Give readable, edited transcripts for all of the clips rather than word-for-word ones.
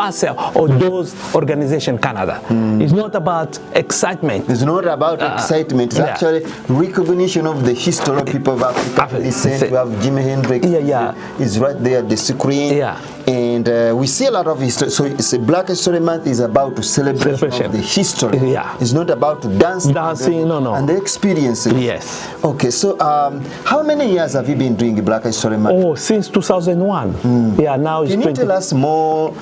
ourselves or those organization Canada. It's not about excitement. It's not about excitement. It's actually recognition of the history of people of African descent. We have Jimi Hendrix. Is right there, the screen. And we see a lot of history. So it's a Black History Month is about to celebrate the history. It's not about to dancing, and the experiences. Yes. Okay, so how many years have you been doing Black History Month? Oh, since 2001. Yeah, now it's 20. Can you tell us more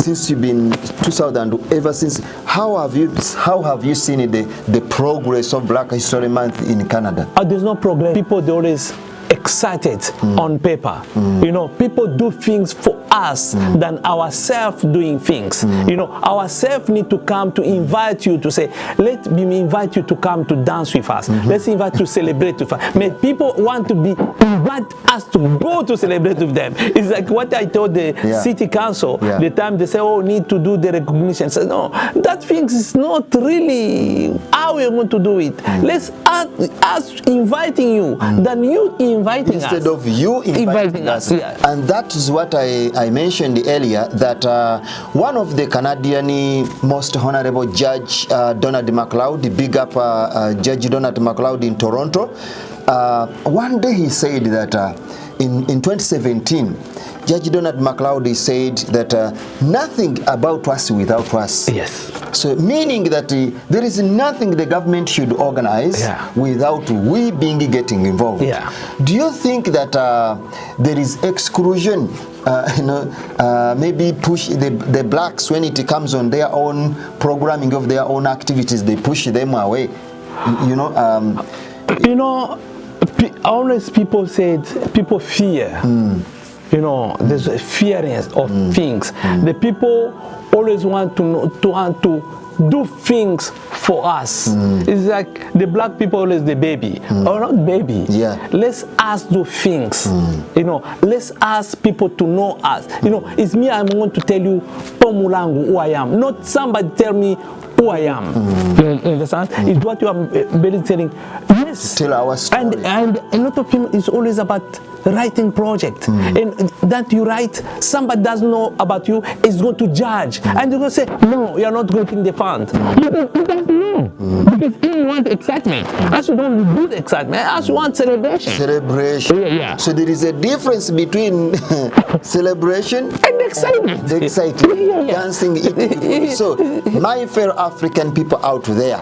since you've been 2000 ever since? How have you seen the progress of Black History Month in Canada? There's no progress. People, they always excited on paper. You know, people do things for us than ourselves doing things. You know, ourselves need to come to invite you to say, let me invite you to come to dance with us. Let's invite you to celebrate with us. May people want to invite us to go to celebrate with them. It's like what I told the city council the time they say, oh, need to do the recognition. I said, no, that thing is not really how we're going to do it. Let's us inviting you than you inviting us. Instead of you inviting us. And that is what I mentioned earlier, that one of the Canadian most honorable judge, Donald MacLeod, big up Judge Donald MacLeod in Toronto, one day he said that in 2017, Judge Donald MacLeod said that nothing about us without us. Yes. So meaning that there is nothing the government should organize without we getting involved. Do you think that there is exclusion? Maybe push the blacks when it comes on their own programming of their own activities, they push them away. Always people said people fear. You know, there's a fearness of things. The people always want to do things for us. It's like the black people always the baby, or not baby. Let's us do things. You know, let's ask people to know us. You know, it's me. I'm going to tell you, Pomulangu, who I am. Not somebody tell me who I am. You understand? It's what you are really telling. Yes. Tell our story. And a lot of people is always about writing project, and that you write, somebody doesn't know about you is going to judge, and you're going to say, no, you're not getting the fund. You don't know, because you want excitement. As you don't do the excitement, as you want celebration. So there is a difference between celebration and excitement. Dancing, eating. So my fellow African people out there,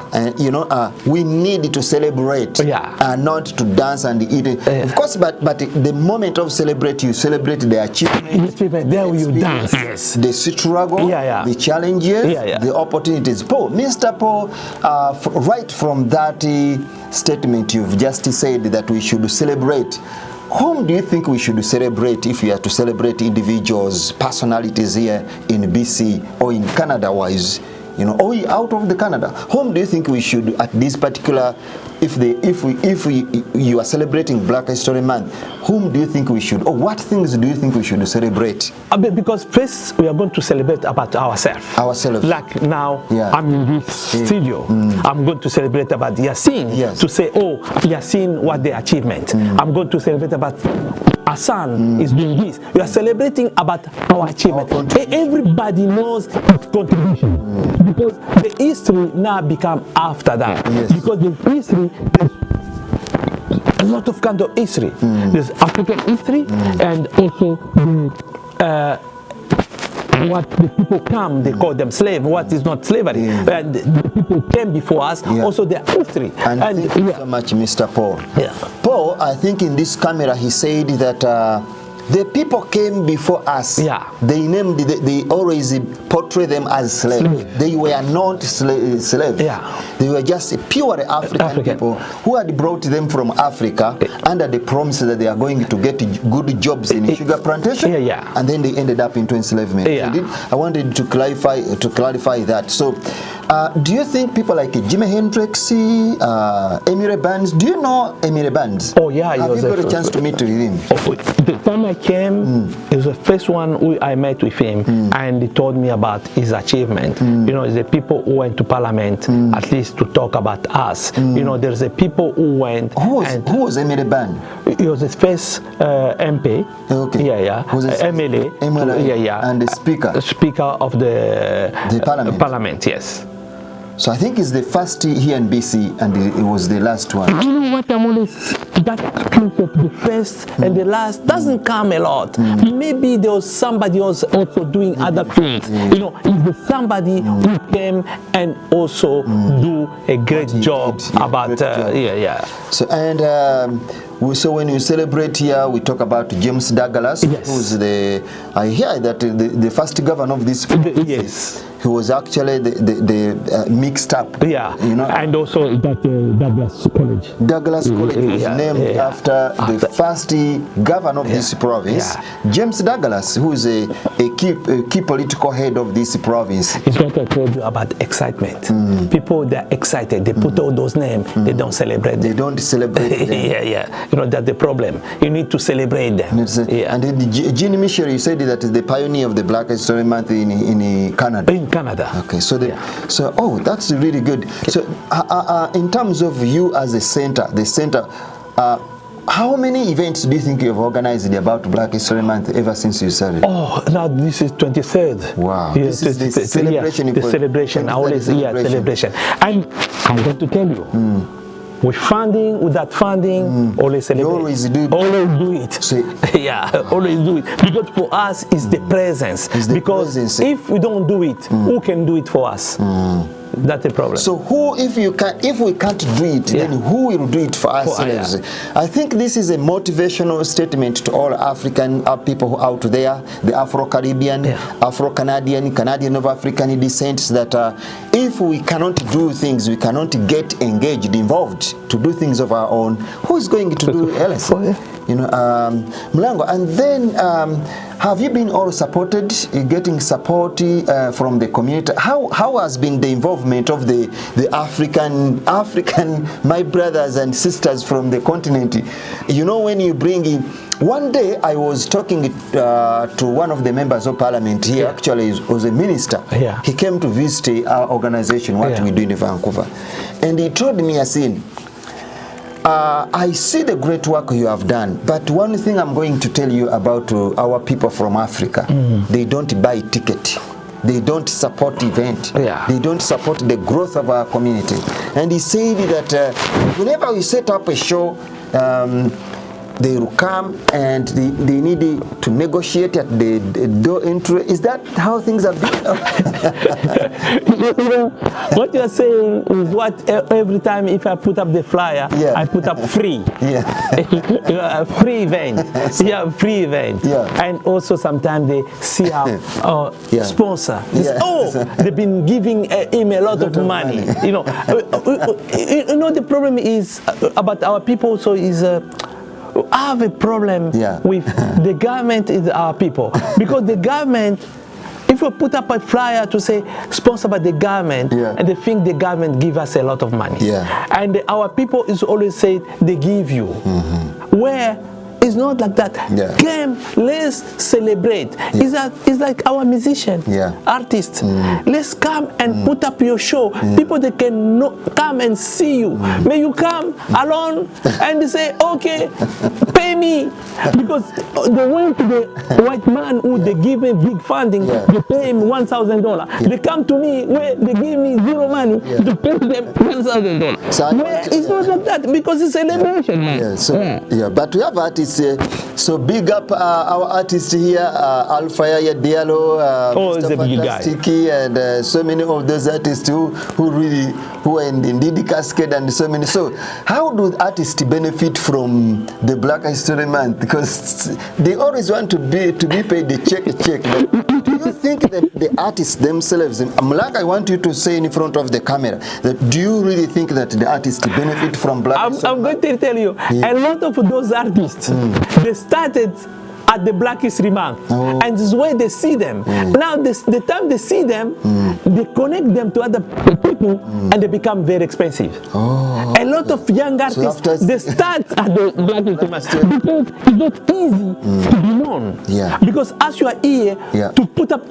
we need to celebrate, not to dance and eat. Of course, but the moment of celebrate, you celebrate the achievement. There you dance. The struggle, the challenges, the opportunities. Mr. Paul, right from that statement you've just said that we should celebrate, whom do you think we should celebrate if we are to celebrate individuals, personalities here in BC or in Canada-wise? Or out of the Canada, whom do you think we should at this particular, if you are celebrating Black History Month, whom do you think we should, or what things do you think we should celebrate? Because first we are going to celebrate about ourselves. Like now, I'm in this studio. I'm going to celebrate about Yassine to say, oh, Yassine, what the achievement. I'm going to celebrate about Hassan is doing this. We are celebrating about our achievement. Everybody knows its contribution. Because the history now become after that. Because the history, there's a lot of kind of history. There's African history and also what the people come, they call them slave, what is not slavery. And the people came before us, also their history. And thank you so much, Mr. Paul. Paul, I think in this camera he said that the people came before us. They always portray them as slaves. They were not slaves. They were just pure African people who had brought them from Africa under the promise that they are going to get good jobs in sugar plantation. And then they ended up into enslavement. I wanted to clarify that. So, do you think people like Jimi Hendrix, Emile Bands, do you know Emile Bands? Oh yeah, have you got a chance to meet with him? The time I came, he was the first one I met with him, and he told me about his achievement. You know, the people who went to parliament, at least to talk about us. You know, there's the people who went. Who was Emile Ban? He was the first MP. Okay. Yeah. MLA. Yeah. And the speaker. The speaker of the parliament, yes. So I think it's the first here in BC, and it was the last one. You know what I'm always, that case of the first and the last doesn't come a lot. Maybe there was somebody else also doing other things. You know, it's the somebody who came and also do a great job about, So, and so when we celebrate here, we talk about James Douglas, who's I hear that the first governor of this province. Yes. He was actually the mixed up. Yeah, you know, and also that Douglas College. Douglas College was named after the first governor of this province, James Douglas, who is a key political head of this province. It's what I told you about excitement. People, they're excited. They put all those names. They don't celebrate them. They don't celebrate them. You know, that's the problem. You need to celebrate them. And then Jean Michel, you said that is the pioneer of the Black History Month in Canada. In Canada. Okay, so that's really good. So in terms of you as a center, how many events do you think you've organized about Black History Month ever since you started? Oh, now this is 23rd. Wow. This is the celebration. The celebration. I always celebration. And I'm going to tell you. With funding, without funding, always celebrate. Always do it. Always do it. Because for us, it's the presence. Because if we don't do it, who can do it for us? That's the problem. So if we can't do it, then who will do it for ourselves? I think this is a motivational statement to all African people out there, the Afro-Caribbean, Afro-Canadian, Canadian of African descent, that if we cannot do things, we cannot get engaged, involved to do things of our own, who is going to do else? You know, Mlango, and then have you been all supported, getting support from the community? How has been the involvement of the African, my brothers and sisters from the continent? You know, when you bring in, one day I was talking to one of the members of parliament here, actually was a minister. He came to visit our organization, what we do in Vancouver. And he told me, I see the great work you have done, but one thing I'm going to tell you about our people from Africa, they don't buy ticket. They don't support event. They don't support the growth of our community. And he said that whenever we set up a show, they will come and they need to negotiate at the door entry. Is that how things are done? What you're saying is what every time if I put up the flyer, I put up free. Free event. Free event. And also sometimes they see our sponsor. They've been giving him a lot of money. You know, the problem is about our people. So is I have a problem with the government is our people, because the government, if we put up a flyer to say sponsored by the government, and they think the government give us a lot of money, and our people is always say they give you, where it's not like that. Come, let's celebrate. It's like our musician, artists. Let's come and put up your show. People that can come and see you. May you come alone and they say, okay, pay me. Because they went to the white man who they give me big funding, they pay him $1,000. They come to me where they give me zero money to pay them $1,000. So it's not like that, because it's celebration, man. But we have artists. So big up our artists here, Alpha Diallo, Mr. Fantastic, and so many of those artists who are in Didi Cascade and so many. So how do artists benefit from the Black History Month? Because they always want to be paid the check. But do you think that the artists themselves, Mlak, I want you to say in front of the camera, that do you really think that the artists benefit from Black History Month? I'm going to tell you, a lot of those artists, they started at the Black History Month. And this is where they see them. Now, the time they see them, they connect them to other people, and they become very expensive. A lot of young artists, they start at the Black History Month because it's not easy to be known. Because as you are here to put up,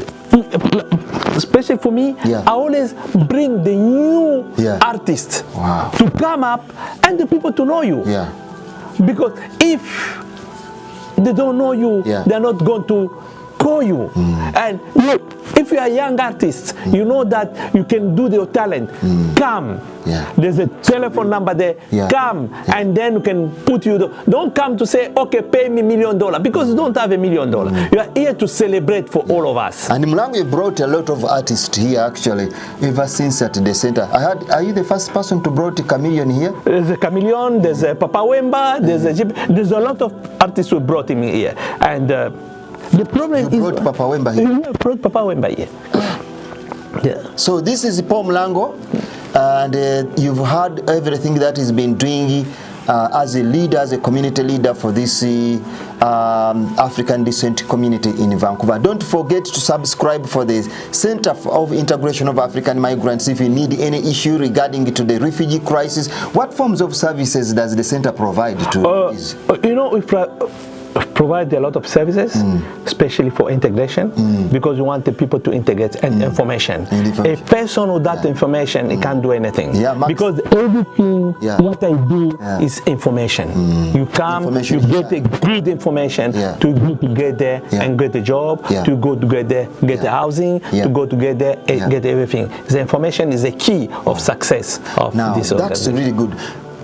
especially for me, I always bring the new artists to come up and the people to know you. Because if they don't know you, they're not going to call you. And look, if you are a young artist, you know that you can do your talent. Come. There's a telephone number there. Come, and then you can put you. Don't come to say, okay, pay me $1 million, because you don't have $1 million. You are here to celebrate for all of us. And Mlango, you brought a lot of artists here actually ever since at the center. I heard, are you the first person to brought a chameleon here? There's a chameleon. There's a Papa Wemba. There's a lot of artists who brought him here, and. The problem you brought Papa Wemba here? You brought Papa Wemba here. So this is Paul Mlango, and you've heard everything that he's been doing as a leader, as a community leader for this African Descent community in Vancouver. Don't forget to subscribe for the Center of Integration of African Migrants if you need any issue regarding to the refugee crisis. What forms of services does the center provide to you know, we provide a lot of services, especially for integration, because we want the people to integrate and information. A person without information, he can't do anything. Because everything what I do is information. You come, you get a good information to go together and get a job, to go together, get a housing, to go together, get everything. The information is the key of success of this organization. That's really good.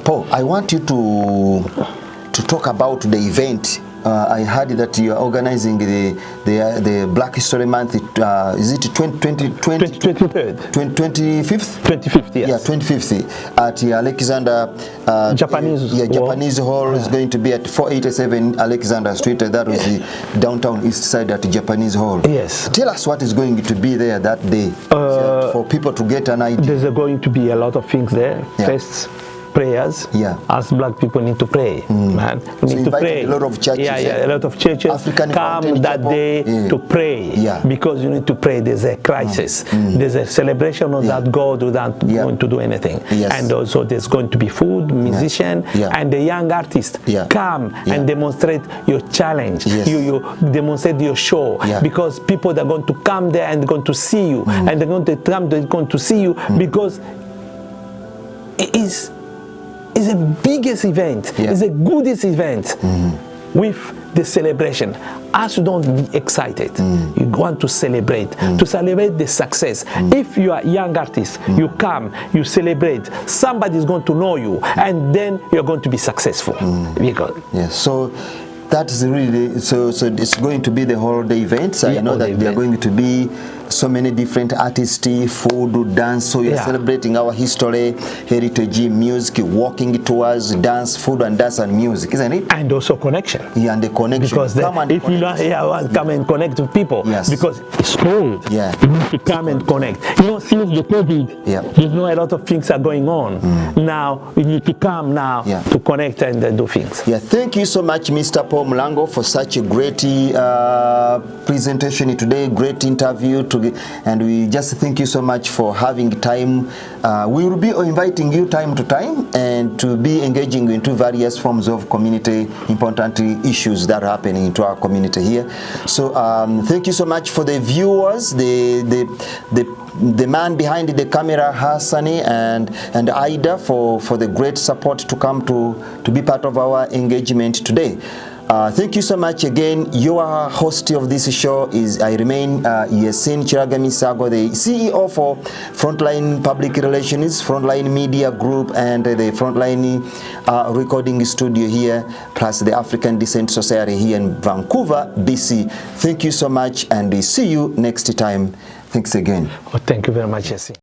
Paul, I want you to talk about the event. I heard that you are organizing the Black History Month. Is it 25th? 25th, yes. Yeah, 25th at Alexander Japanese Hall. Is going to be at 487 Alexander Street. That was the downtown east side at the Japanese Hall. Yes. Tell us what is going to be there that day for people to get an idea. There's going to be a lot of things there. First, prayers. As black people need to pray, man. We need to pray. A lot of churches. A lot of churches come that day to pray, because you need to pray. There's a crisis. There's a celebration of that God without going to do anything. And also there's going to be food, musician, and the young artists come and demonstrate your challenge. You demonstrate your show, because people are going to come there and going to see you, and they're going to come. They're going to see you because it is. It's the biggest event. It's the goodest event with the celebration. As you don't be excited, you want to celebrate the success. If you are a young artist, you come, you celebrate, somebody is going to know you, and then you're going to be successful. So that's really, so it's going to be the whole day events. I know that there are going to be so many different artists, food, dance. So you're celebrating our history, heritage, music, walking tours, dance, food and dance and music, isn't it? And also connection. And the connection. Because if you don't come and connect with people, because it's cold. You need to come and connect. You know, since the COVID, you know, a lot of things are going on. Now we need to come now to connect and do things. Thank you so much, Mr. Paul Mlango, for such a great presentation today, great interview. And we just thank you so much for having time. We will be inviting you time to time and to be engaging into various forms of community important issues that are happening into our community here. So thank you so much for the viewers, the man behind the camera, Hassani and Aida, for the great support to come to be part of our engagement today. Thank you so much again. Your host of this show I remain Yasin Chiragami Sago, the CEO for Frontline Public Relations, Frontline Media Group, and the Frontline Recording Studio here, plus the African Descent Society here in Vancouver, BC. Thank you so much, and see you next time. Thanks again. Thank you very much, Yasin.